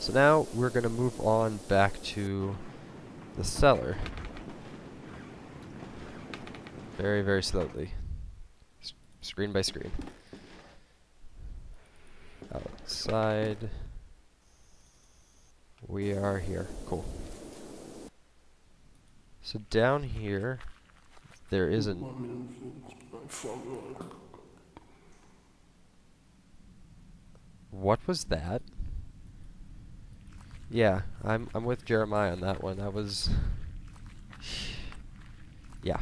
So now we're going to move on back to the cellar. Very, very slowly. Screen by screen. Outside. We are here. Cool. So down here, there is an... What was that? Yeah, I'm with Jeremiah on that one. That was... Yeah.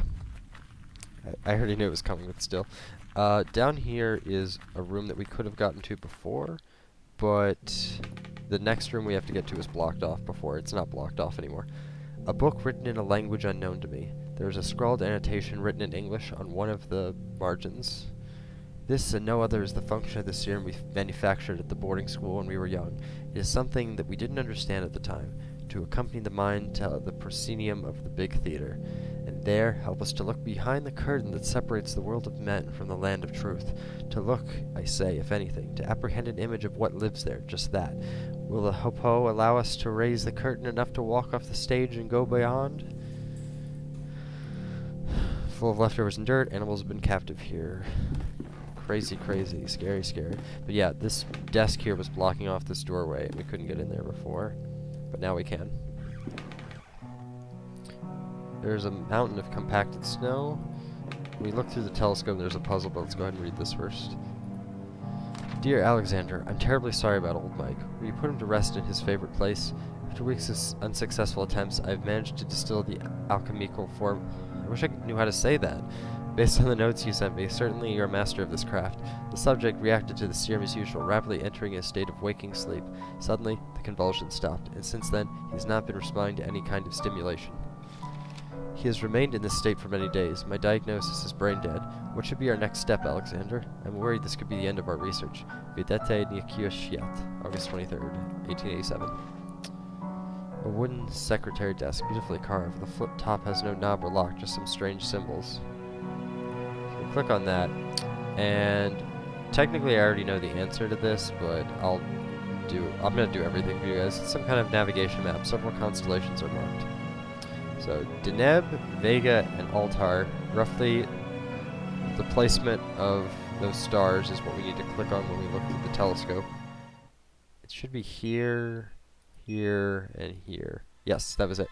I already knew it was coming, but still. Down here is a room that we could have gotten to before, but the next room we have to get to is blocked off before. It's not blocked off anymore. A book written in a language unknown to me. There is a scrawled annotation written in English on one of the margins. This and no other is the function of the serum we manufactured at the boarding school when we were young. It is something that we didn't understand at the time, to accompany the mind to the proscenium of the big theater, and there help us to look behind the curtain that separates the world of men from the land of truth. To look, I say, if anything, to apprehend an image of what lives there, just that. Will the hopo allow us to raise the curtain enough to walk off the stage and go beyond? Full of leftovers and dirt, animals have been captive here. Crazy, crazy, scary, scary. But yeah, this desk here was blocking off this doorway, and we couldn't get in there before. But now we can. There's a mountain of compacted snow. We look through the telescope and there's a puzzle, but let's go ahead and read this first. Dear Alexander, I'm terribly sorry about old Mike. Will you put him to rest in his favorite place? After weeks of unsuccessful attempts, I've managed to distill the alchemical form. I wish I knew how to say that. Based on the notes you sent me, certainly you're a master of this craft. The subject reacted to the serum as usual, rapidly entering a state of waking sleep. Suddenly, the convulsion stopped, and since then, he has not been responding to any kind of stimulation. He has remained in this state for many days. My diagnosis is brain dead. What should be our next step, Alexander? I'm worried this could be the end of our research. Videte Nikioshiat, August 23rd, 1887. A wooden secretary desk, beautifully carved. The flip top has no knob or lock, just some strange symbols. Click on that, and technically I already know the answer to this, but I'm gonna do everything for you guys. It's some kind of navigation map. Several constellations are marked. So Deneb, Vega, and Altar, roughly the placement of those stars is what we need to click on when we look through the telescope. It should be here, here, and here. Yes, that was it.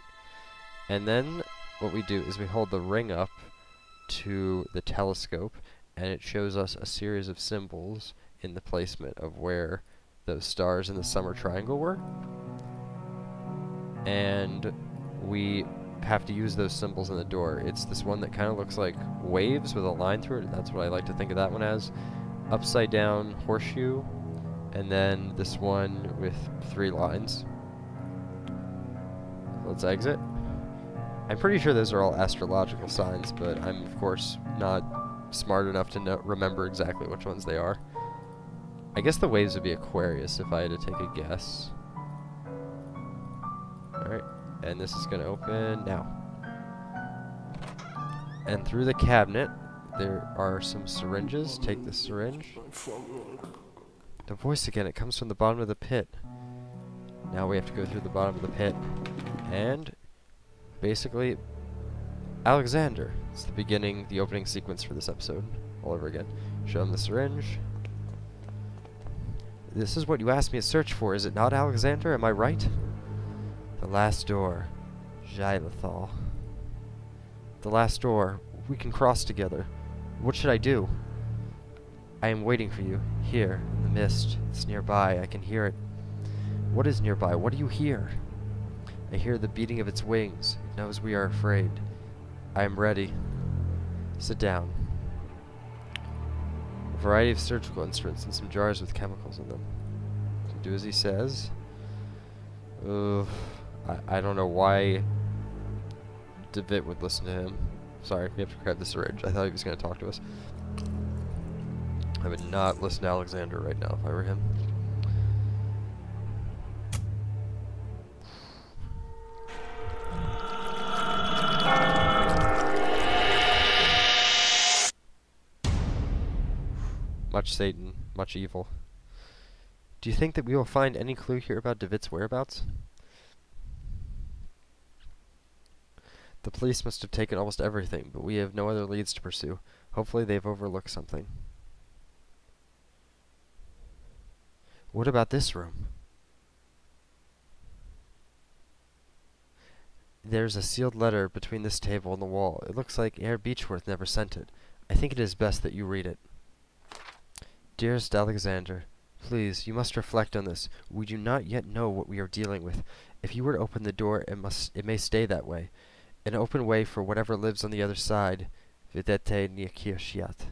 And then what we do is we hold the ring up to the telescope, and it shows us a series of symbols in the placement of where those stars in the summer triangle were. And we have to use those symbols in the door. It's this one that kind of looks like waves with a line through it. That's what I like to think of that one as. Upside down horseshoe, and then this one with 3 lines. Let's exit. I'm pretty sure those are all astrological signs, but I'm, of course, not smart enough to remember exactly which ones they are. I guess the waves would be Aquarius if I had to take a guess. Alright, and this is going to open now. And through the cabinet, there are some syringes. Take the syringe. The voice again, it comes from the bottom of the pit. Now we have to go through the bottom of the pit. And basically, Alexander. It's the beginning, the opening sequence for this episode. All over again. Show him the syringe. This is what you asked me to search for, is it not, Alexander? Am I right? The last door. Xylothal. The last door. We can cross together. What should I do? I am waiting for you. Here, in the mist. It's nearby. I can hear it. What is nearby? What do you hear? I hear the beating of its wings. It knows we are afraid. I am ready. Sit down. A variety of surgical instruments and some jars with chemicals in them. Do as he says. I don't know why DeVitt would listen to him. Sorry, we have to grab the syringe. I thought he was going to talk to us. I would not listen to Alexander right now if I were him. Much Satan, much evil. Do you think that we will find any clue here about David's whereabouts? The police must have taken almost everything, but we have no other leads to pursue. Hopefully they've overlooked something. What about this room? There's a sealed letter between this table and the wall. It looks like Herr Beechworth never sent it. I think it is best that you read it. Dearest Alexander, please, you must reflect on this. We do not yet know what we are dealing with. If you were to open the door, it may stay that way. An open way for whatever lives on the other side. Videte nie kirchiat.